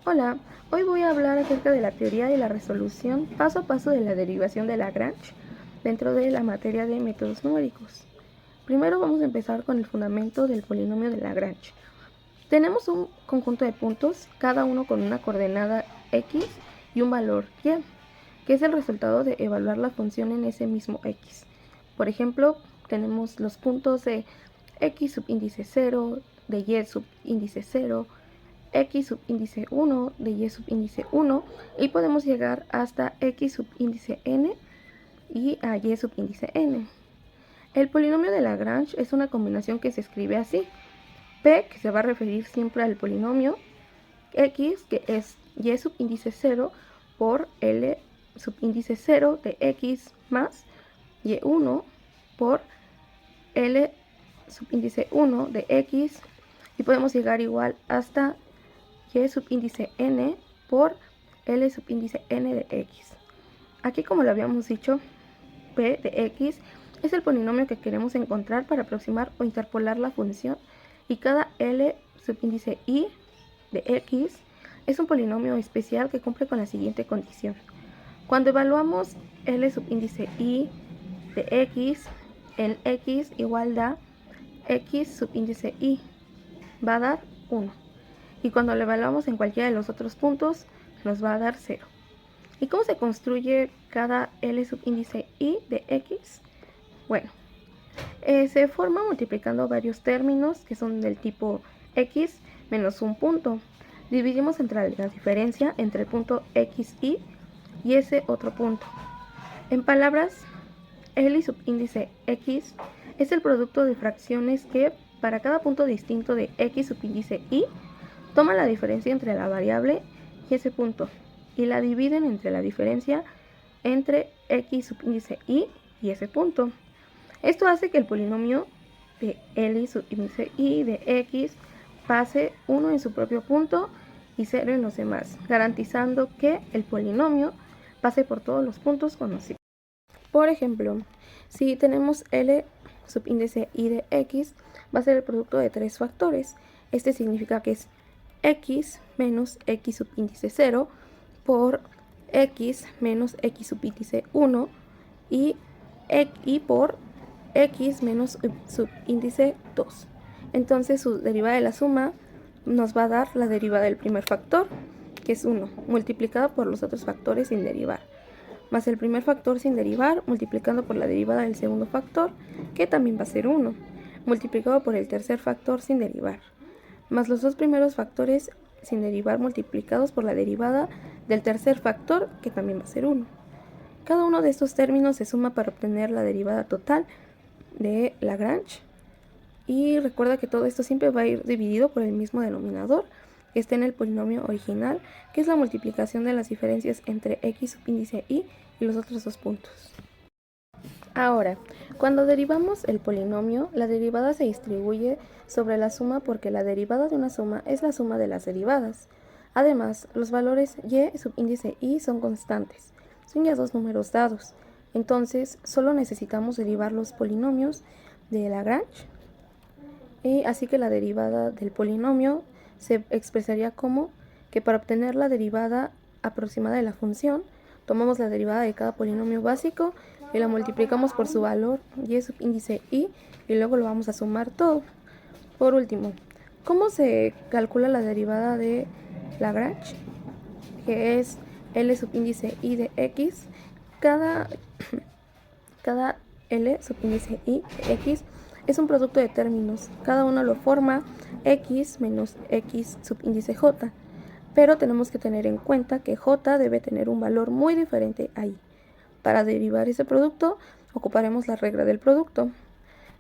Hola, hoy voy a hablar acerca de la teoría de la resolución paso a paso de la derivación de Lagrange dentro de la materia de métodos numéricos. Primero vamos a empezar con el fundamento del polinomio de Lagrange. Tenemos un conjunto de puntos, cada uno con una coordenada x y un valor y, que es el resultado de evaluar la función en ese mismo x. Por ejemplo, tenemos los puntos de x subíndice 0, de y subíndice 0, x subíndice 1 de y subíndice 1 y podemos llegar hasta x subíndice n y a y subíndice n. El polinomio de Lagrange es una combinación que se escribe así: p, que se va a referir siempre al polinomio, x, que es y subíndice 0 por l subíndice 0 de x más y1 por l subíndice 1 de x, y podemos llegar igual hasta y subíndice n por l subíndice n de x. Aquí, como lo habíamos dicho, p de x es el polinomio que queremos encontrar para aproximar o interpolar la función, y cada l subíndice i de x es un polinomio especial que cumple con la siguiente condición. Cuando evaluamos l subíndice i de x en x igual da x subíndice i, va a dar 1. Y cuando lo evaluamos en cualquiera de los otros puntos, nos va a dar 0. ¿Y cómo se construye cada L subíndice I de X? Bueno, se forma multiplicando varios términos que son del tipo X menos un punto. Dividimos entre la diferencia entre el punto XI y ese otro punto. En palabras, L subíndice X es el producto de fracciones que, para cada punto distinto de X subíndice I, toma la diferencia entre la variable y ese punto y la dividen entre la diferencia entre x subíndice i y ese punto. Esto hace que el polinomio de L subíndice i de x pase 1 en su propio punto y 0 en los demás, garantizando que el polinomio pase por todos los puntos conocidos. Por ejemplo, si tenemos L subíndice i de x, va a ser el producto de tres factores. Este significa que es x menos x subíndice 0 por x menos x subíndice 1 y por x menos subíndice 2. Entonces su derivada de la suma nos va a dar la derivada del primer factor, que es 1, multiplicado por los otros factores sin derivar, más el primer factor sin derivar multiplicando por la derivada del segundo factor, que también va a ser 1, multiplicado por el tercer factor sin derivar, más los dos primeros factores sin derivar multiplicados por la derivada del tercer factor, que también va a ser 1. Cada uno de estos términos se suma para obtener la derivada total de Lagrange. Y recuerda que todo esto siempre va a ir dividido por el mismo denominador que está en el polinomio original, que es la multiplicación de las diferencias entre x subíndice i y los otros dos puntos. Ahora, cuando derivamos el polinomio, la derivada se distribuye sobre la suma porque la derivada de una suma es la suma de las derivadas. Además, los valores y subíndice i son constantes, son ya dos números dados. Entonces, solo necesitamos derivar los polinomios de Lagrange, y así que la derivada del polinomio se expresaría como que para obtener la derivada aproximada de la función, tomamos la derivada de cada polinomio básico y la multiplicamos por su valor y subíndice i, y luego lo vamos a sumar todo. Por último, ¿cómo se calcula la derivada de Lagrange? Que es L subíndice i de x. Cada L subíndice i de x es un producto de términos. Cada uno lo forma x menos x subíndice j. Pero tenemos que tener en cuenta que j debe tener un valor muy diferente ahí. Para derivar ese producto, ocuparemos la regla del producto.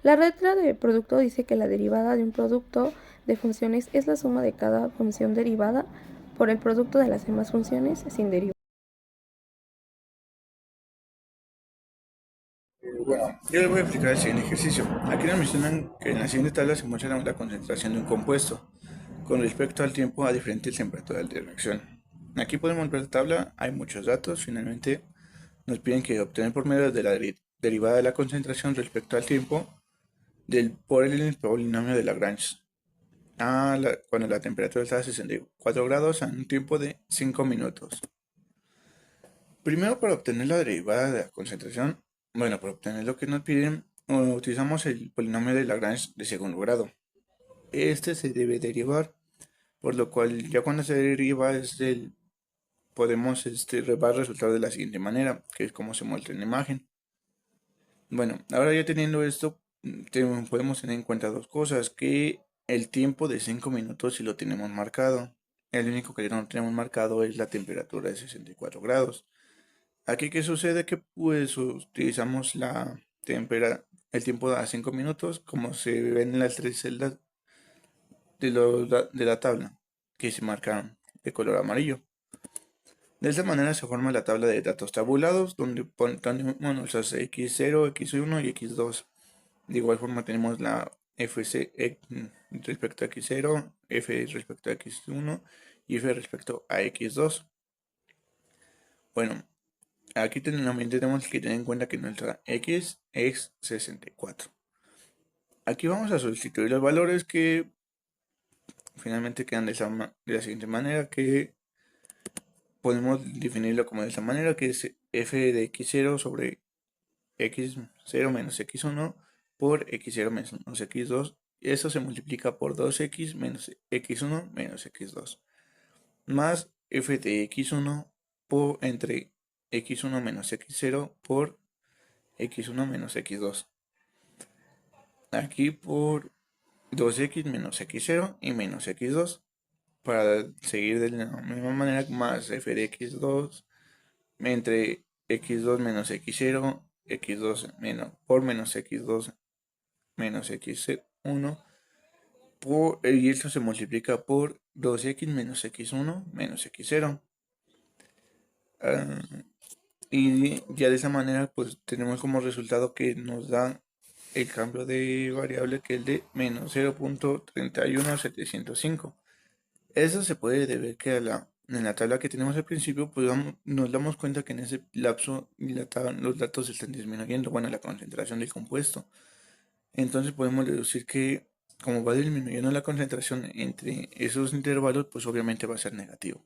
La regla del producto dice que la derivada de un producto de funciones es la suma de cada función derivada por el producto de las demás funciones sin derivar. Bueno, yo les voy a explicar el siguiente ejercicio. Aquí nos mencionan que en la siguiente tabla se muestra la concentración de un compuesto con respecto al tiempo a diferentes temperaturas de reacción. Aquí podemos ver la tabla, hay muchos datos. Finalmente nos piden que obtener por medio de la derivada de la concentración respecto al tiempo por el polinomio de Lagrange. cuando la temperatura está a 64 grados a un tiempo de 5 minutos. Primero, para obtener la derivada de la concentración, bueno, para obtener lo que nos piden, utilizamos el polinomio de Lagrange de segundo grado. Este se debe derivar, por lo cual ya cuando se deriva podemos va a resultar de la siguiente manera, que es como se muestra en la imagen. Bueno, ahora ya teniendo esto, podemos tener en cuenta dos cosas, que el tiempo de 5 minutos si lo tenemos marcado. El único que no tenemos marcado es la temperatura de 64 grados. Aquí, ¿qué sucede? Que pues utilizamos el tiempo a 5 minutos, como se ven en las tres celdas de la tabla, que se marcan de color amarillo. De esta manera se forma la tabla de datos tabulados, donde ponemos nuestras x0, x1 y x2. De igual forma tenemos la fc respecto a x0, f respecto a x1 y f respecto a x2. Bueno, aquí también tenemos que tener en cuenta que nuestra x es 64. Aquí vamos a sustituir los valores que finalmente quedan de la siguiente manera, que podemos definirlo como de esta manera, que es f de x0 sobre x0 menos x1 por x0 menos x2. Eso se multiplica por 2x menos x1 menos x2. Más f de x1 entre x1 menos x0 por x1 menos x2. Aquí por 2x menos x0 y menos x2. Para seguir de la misma manera, más f de x2 entre x2 menos x0, x2 menos x2 menos x1, y esto se multiplica por 2x menos x1 menos x0. Y ya de esa manera pues tenemos como resultado que nos da el cambio de variable, que es el de menos 0.31705. Eso se puede deber que en la tabla que tenemos al principio, pues nos damos cuenta que en ese lapso los datos están disminuyendo, bueno, la concentración del compuesto. Entonces podemos deducir que como va disminuyendo la concentración entre esos intervalos, pues obviamente va a ser negativo.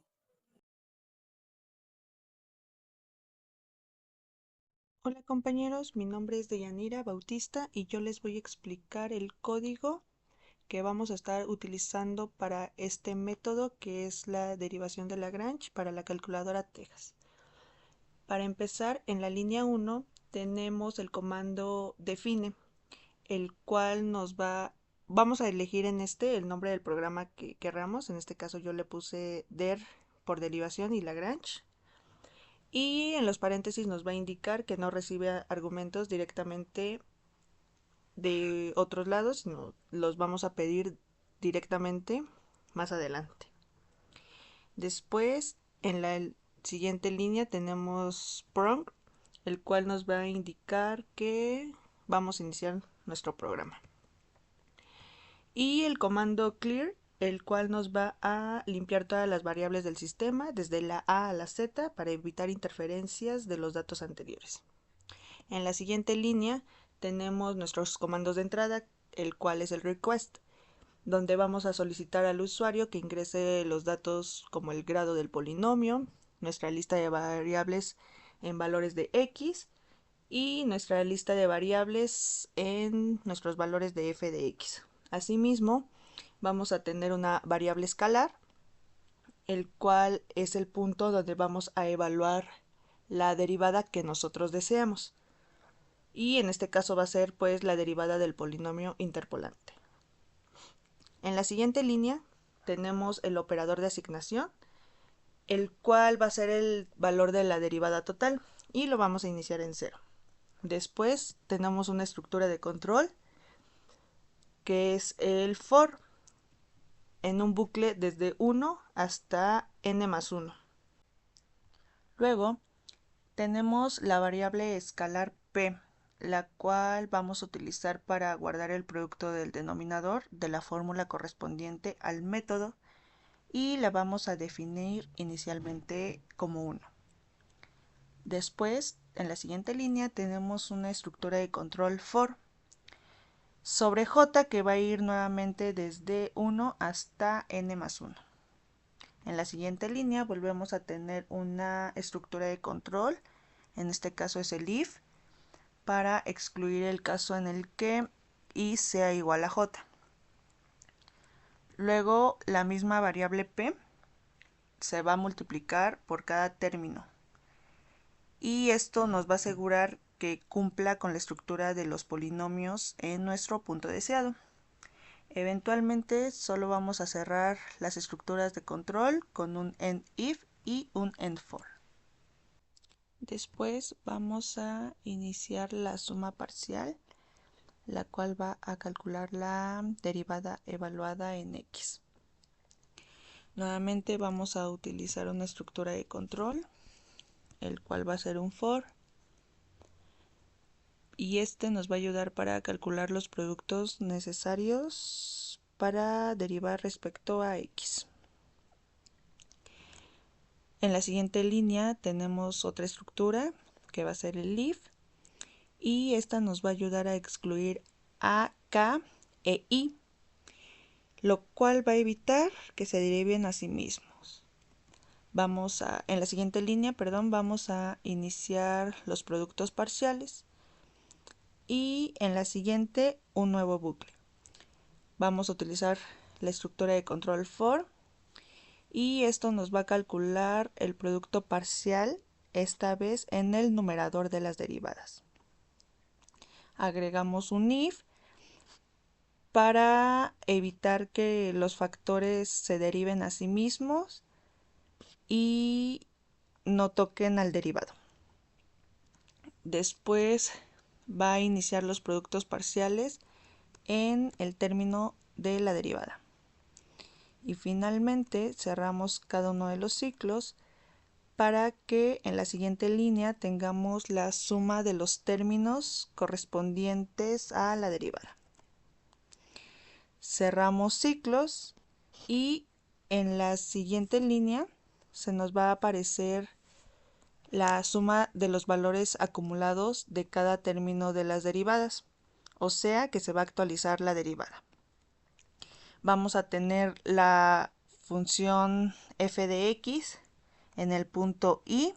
Hola compañeros, mi nombre es Deyanira Bautista y yo les voy a explicar el código que vamos a estar utilizando para este método, que es la derivación de Lagrange para la calculadora Texas. Para empezar, en la línea 1 tenemos el comando define, el cual vamos a elegir en el nombre del programa que queramos. En este caso yo le puse der por derivación y Lagrange. Y en los paréntesis nos va a indicar que no recibe argumentos directamente de otros lados, sino los vamos a pedir directamente más adelante. Después, en la siguiente línea tenemos prompt, el cual nos va a indicar que vamos a iniciar nuestro programa. Y el comando clear, el cual nos va a limpiar todas las variables del sistema, desde la A a la Z, para evitar interferencias de los datos anteriores. En la siguiente línea tenemos nuestros comandos de entrada, el cual es el request, donde vamos a solicitar al usuario que ingrese los datos como el grado del polinomio, nuestra lista de variables en valores de x y nuestra lista de variables en nuestros valores de f de x. Asimismo, vamos a tener una variable escalar, el cual es el punto donde vamos a evaluar la derivada que nosotros deseamos. Y en este caso va a ser pues la derivada del polinomio interpolante. En la siguiente línea tenemos el operador de asignación, el cual va a ser el valor de la derivada total y lo vamos a iniciar en 0. Después tenemos una estructura de control, que es el for, en un bucle desde 1 hasta n más 1. Luego tenemos la variable escalar p, la cual vamos a utilizar para guardar el producto del denominador de la fórmula correspondiente al método, y la vamos a definir inicialmente como 1. Después, en la siguiente línea tenemos una estructura de control for. sobre j, que va a ir nuevamente desde 1 hasta n más 1. En la siguiente línea volvemos a tener una estructura de control, en este caso es el if, para excluir el caso en el que i sea igual a j. Luego la misma variable p se va a multiplicar por cada término, y esto nos va a asegurar que cumpla con la estructura de los polinomios en nuestro punto deseado. Eventualmente solo vamos a cerrar las estructuras de control con un end if y un end for. Después vamos a iniciar la suma parcial, la cual va a calcular la derivada evaluada en x. Nuevamente vamos a utilizar una estructura de control, el cual va a ser un for, y este nos va a ayudar para calcular los productos necesarios para derivar respecto a x. En la siguiente línea tenemos otra estructura que va a ser el if, y esta nos va a ayudar a excluir a, k e i, lo cual va a evitar que se deriven a sí mismos. En la siguiente línea, vamos a iniciar los productos parciales, y en la siguiente un nuevo bucle. Vamos a utilizar la estructura de control for, y esto nos va a calcular el producto parcial, esta vez en el numerador de las derivadas. Agregamos un if para evitar que los factores se deriven a sí mismos y no toquen al derivado. Después va a iniciar los productos parciales en el término de la derivada. Y finalmente cerramos cada uno de los ciclos para que en la siguiente línea tengamos la suma de los términos correspondientes a la derivada. Cerramos ciclos y en la siguiente línea se nos va a aparecer la suma de los valores acumulados de cada término de las derivadas, o sea que se va a actualizar la derivada. Vamos a tener la función f de x en el punto i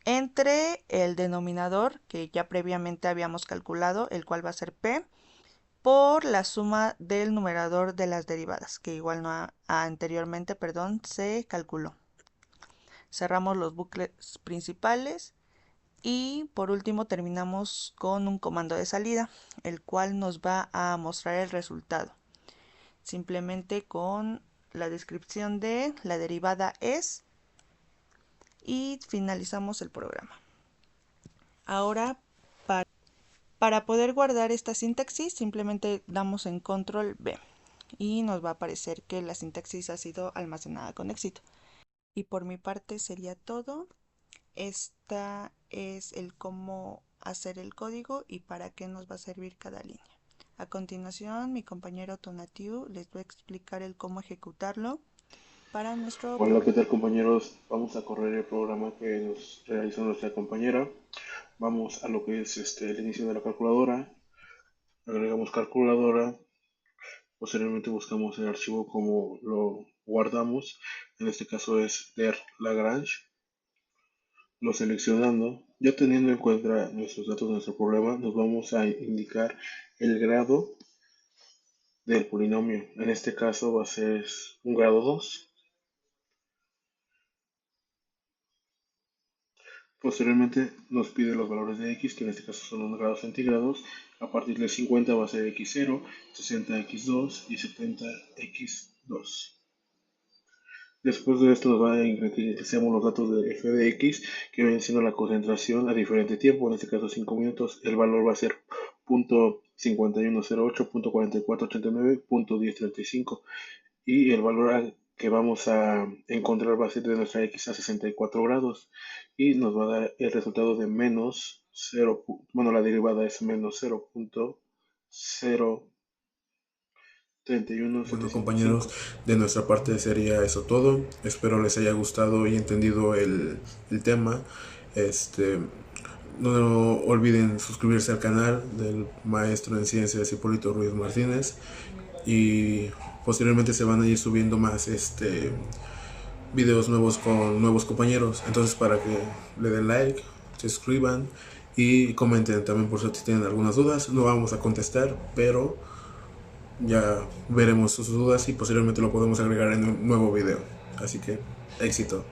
entre el denominador que ya previamente habíamos calculado, el cual va a ser p, por la suma del numerador de las derivadas, que igual anteriormente se calculó. Cerramos los bucles principales y por último terminamos con un comando de salida, el cual nos va a mostrar el resultado. Simplemente con la descripción de la derivada es, y finalizamos el programa. Ahora, para poder guardar esta sintaxis, simplemente damos en control V y nos va a aparecer que la sintaxis ha sido almacenada con éxito. Y por mi parte sería todo. Esta es el cómo hacer el código y para qué nos va a servir cada línea. A continuación, mi compañero Tonatiu les va a explicar el cómo ejecutarlo para nuestro Hola, ¿qué programa. tal compañeros? Vamos a correr el programa que nos realizó nuestra compañera. Vamos a lo que es el inicio de la calculadora. Agregamos calculadora. Posteriormente buscamos el archivo como lo guardamos. En este caso es der Lagrange. Lo seleccionando. Ya teniendo en cuenta nuestros datos de nuestro problema, nos vamos a indicar el grado del polinomio. En este caso va a ser un grado 2. Posteriormente nos pide los valores de x, que en este caso son 1 grados centígrados. A partir de 50 va a ser x0, 60x2 y 70x2. Después de esto nos va a que utilicemos los datos de f de x, que viene siendo la concentración a diferente tiempo, en este caso 5 minutos. El valor va a ser .5108, .4489, .1035, y el valor que vamos a encontrar va a ser de nuestra x a 64 grados, y nos va a dar el resultado de menos 0, bueno, la derivada es menos 0.031. Bueno, compañeros, de nuestra parte sería eso todo. Espero les haya gustado y entendido el tema. No olviden suscribirse al canal del maestro en ciencias Hipólito Ruiz Martínez, y posteriormente se van a ir subiendo más videos nuevos con nuevos compañeros. Entonces, para que le den like, se suscriban y comenten también, por si tienen algunas dudas. No vamos a contestar, pero ya veremos sus dudas y posteriormente lo podemos agregar en un nuevo video. Así que éxito.